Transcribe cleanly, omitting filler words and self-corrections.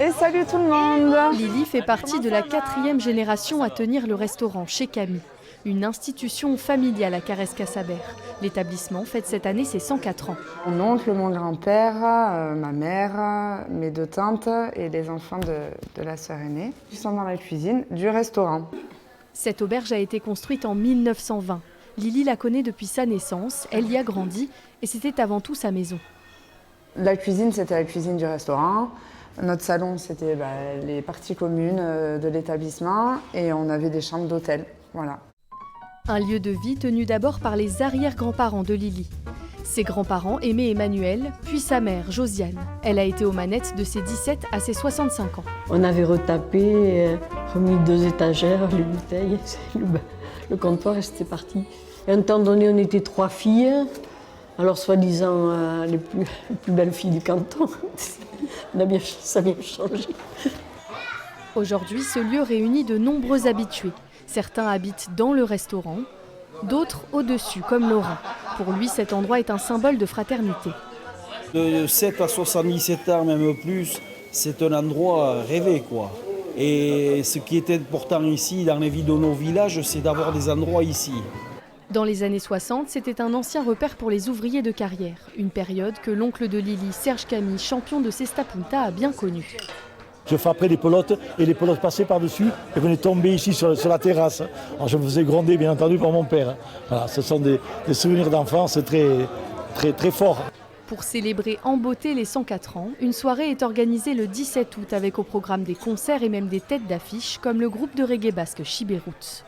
Et salut tout le monde! Lily fait partie de la 4e génération à tenir le restaurant chez Camille, une institution familiale à Carrez-Casaber. L'établissement fête cette année ses 104 ans. Mon oncle, mon grand-père, ma mère, mes 2 tantes et les enfants de la sœur aînée qui sont dans la cuisine du restaurant. Cette auberge a été construite en 1920. Lily la connaît depuis sa naissance, elle y a grandi et c'était avant tout sa maison. La cuisine, c'était la cuisine du restaurant. Notre salon, c'était les parties communes de l'établissement et on avait des chambres d'hôtel. Voilà. Un lieu de vie tenu d'abord par les arrière-grands-parents de Lily. Ses grands-parents aimaient Emmanuel, puis sa mère, Josiane. Elle a été aux manettes de ses 17 à ses 65 ans. On avait retapé, remis 2 étagères, les bouteilles, le comptoir et c'était parti. Et à un temps donné, on était 3 filles, alors soi-disant les plus belles filles du canton. Ça a bien changé. Aujourd'hui, ce lieu réunit de nombreux habitués. Certains habitent dans le restaurant, d'autres au-dessus, comme Laurent. Pour lui, cet endroit est un symbole de fraternité. De 7 à 77 ans, même plus, c'est un endroit rêvé, quoi. Et ce qui est important ici, dans les vies de nos villages, c'est d'avoir des endroits ici. Dans les années 60, c'était un ancien repère pour les ouvriers de carrière. Une période que l'oncle de Lily, Serge Camille, champion de Cesta Punta, a bien connue. Je frappais les pelotes et les pelotes passaient par-dessus et venaient tomber ici sur la terrasse. Alors je me faisais gronder, bien entendu, par mon père. Voilà, ce sont des souvenirs d'enfance très forts. Pour célébrer en beauté les 104 ans, une soirée est organisée le 17 août avec au programme des concerts et même des têtes d'affiche comme le groupe de reggae basque Chibérout.